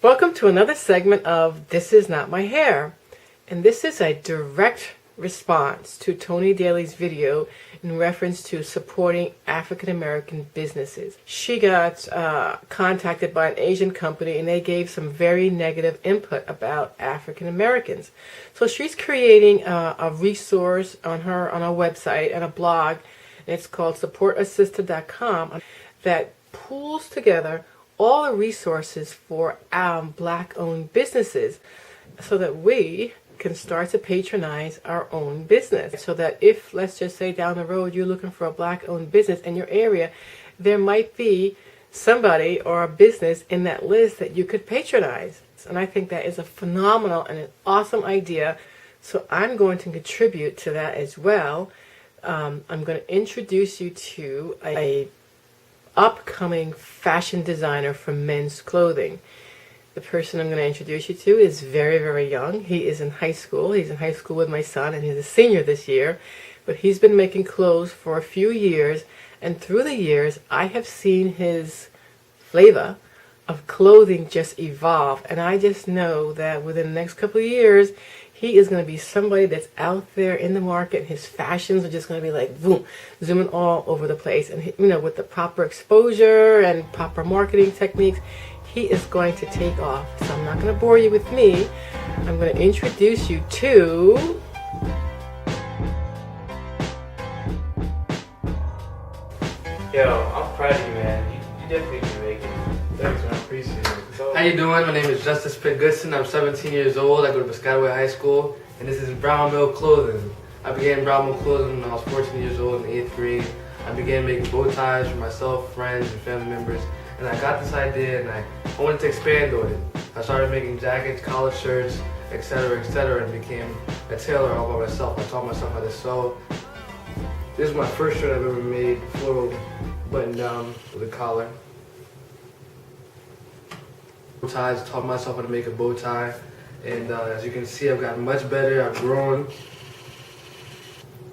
Welcome to another segment of This Is Not My Hair. And this is a direct response to Tony Daly's video in reference to supporting African American businesses. She got contacted by an Asian company and they gave some very negative input about African Americans. So she's creating a resource on her website and a blog, and it's called supportassister.com, that pulls together all the resources for black-owned businesses so that we can start to patronize our own business. So that if, let's just say down the road, you're looking for a black-owned business in your area, there might be somebody or a business in that list that you could patronize. And I think that is a phenomenal and an awesome idea. So I'm going to contribute to that as well. I'm going to introduce you to a upcoming fashion designer for men's clothing. The person I'm going to introduce you to is very, very young. He is in high school. He's in high school with my son, and he's a senior this year. But he's been making clothes for a few years, and through the years, I have seen his flavor of clothing just evolve. And I just know that within the next couple of years, he is going to be somebody that's out there in the market, and his fashions are just going to be like, boom, zooming all over the place. And, with the proper exposure and proper marketing techniques, he is going to take off. So I'm not going to bore you with me. I'm going to introduce you to... Yo, I'm proud of you, man. You definitely can make it. Thanks, man. I appreciate it. So, how you doing? My name is Justice Pitt Goodson. I'm 17 years old. I go to Piscataway High School, and this is Brown Mill Clothing. I began Brown Mill Clothing when I was 14 years old in 8th grade. I began making bow ties for myself, friends, and family members. And I got this idea, and I wanted to expand on it. I started making jackets, collar shirts, etc., and became a tailor all by myself. I taught myself how to sew. This is my first shirt I've ever made, floral button down with a collar. Bow ties, taught myself how to make a bow tie, and as you can see, I've gotten much better. I've grown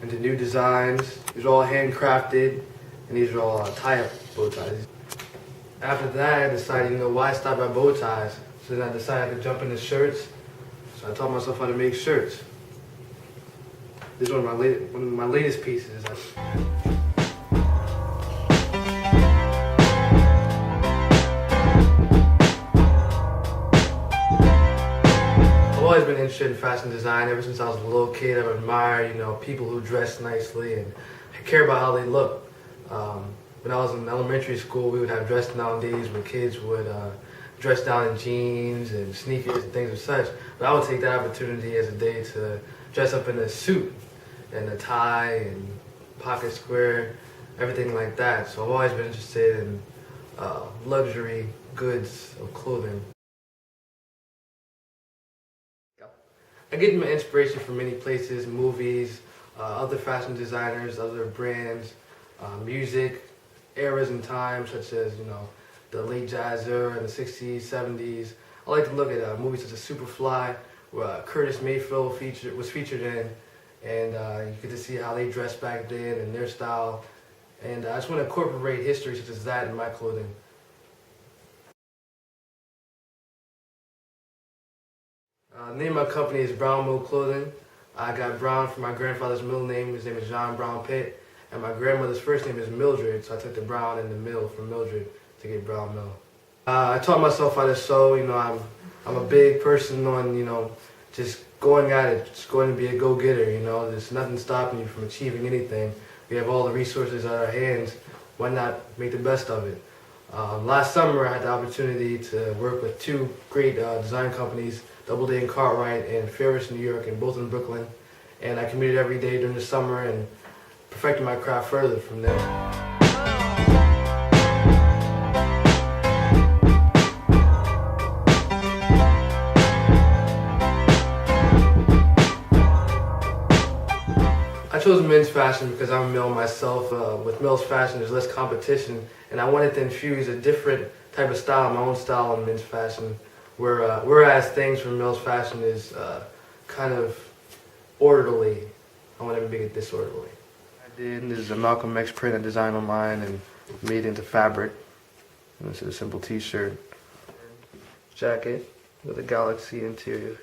into new designs. These are all handcrafted, and these are all tie-up bow ties. After that, I decided, why stop at bow ties? So then I decided to jump into shirts. So I taught myself how to make shirts. This is one of my latest pieces. I've always been interested in fashion design. Ever since I was a little kid, I've admired, people who dress nicely, and I care about how they look. When I was in elementary school, we would have dress down days where kids would dress down in jeans and sneakers and things of such. But I would take that opportunity as a day to dress up in a suit and a tie and pocket square, everything like that. So I've always been interested in luxury goods of clothing. I get my inspiration from many places: movies, other fashion designers, other brands, music, eras and times such as, the late jazz era in the 60s, 70s. I like to look at movies such as Superfly, where Curtis Mayfield was featured in, and you get to see how they dressed back then and their style. And I just want to incorporate history such as that in my clothing. The name of my company is Brown Mill Clothing. I got Brown from my grandfather's middle name. His name is John Brown Pitt. And my grandmother's first name is Mildred, so I took the Brown and the Mill from Mildred to get Brown Mill. I taught myself how to sew. I'm a big person on, just going at it, just going to be a go-getter. There's nothing stopping you from achieving anything. We have all the resources at our hands. Why not make the best of it? Last summer, I had the opportunity to work with two great design companies, Doubleday and Cartwright, and Ferris, New York, and both in Brooklyn. And I commuted every day during the summer and perfected my craft further from there. I chose men's fashion because I'm a male myself. With male's fashion, there's less competition, and I wanted to infuse a different type of style, my own style in men's fashion, whereas things from male's fashion is kind of orderly. I wanted to make it disorderly. This is a Malcolm X print I designed on mine and made into fabric. And this is a simple t-shirt. jacket with a galaxy interior.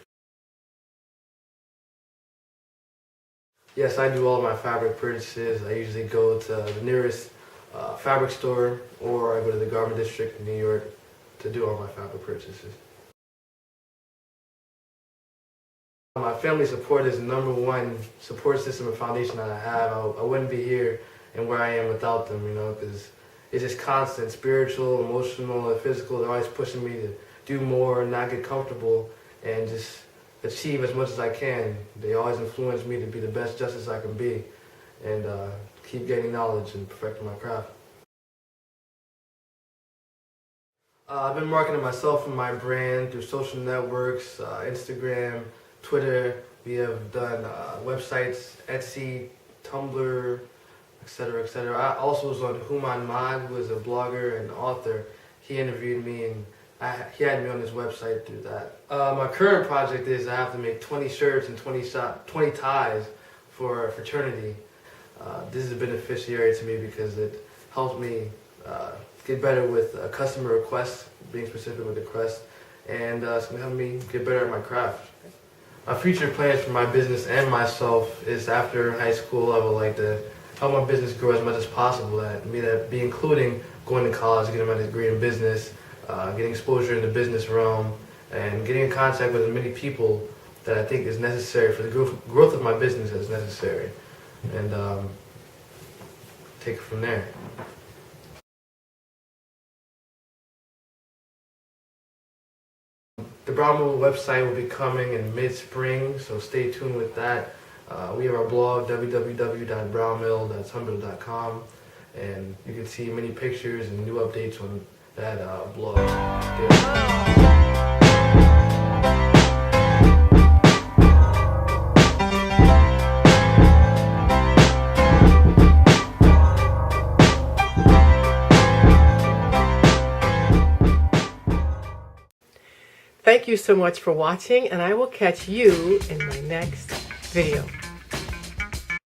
Yes, I do all my fabric purchases. I usually go to the nearest fabric store, or I go to the garment district in New York to do all my fabric purchases. My family support is the #1 support system and foundation that I have. I wouldn't be here and where I am without them, you know, because it's just constant, spiritual, emotional, and physical. They're always pushing me to do more, not get comfortable, and just achieve as much as I can. They always influence me to be the best justice I can be, and keep gaining knowledge and perfecting my craft. I've been marketing myself and my brand through social networks, Instagram, Twitter. We have done websites, Etsy, Tumblr, etc., etc. I also was on Human Mod, who is a blogger and author. He interviewed me, and he had me on his website through that. My current project is I have to make 20 shirts and 20 ties for a fraternity. This is a beneficiary to me because it helps me get better with customer requests, being specific with the request, and it's going to help me get better at my craft. My future plans for my business and myself is after high school, I would like to help my business grow as much as possible. That be including going to college, getting my degree in business, getting exposure in the business realm, and getting in contact with as many people that I think is necessary for the growth of my business as necessary, and take it from there. The Brown Mill website will be coming in mid-spring, so stay tuned with that. We have our blog, www.brownmill.tumblr.com, and you can see many pictures and new updates on that blog. Thank you so much for watching, and I will catch you in my next video.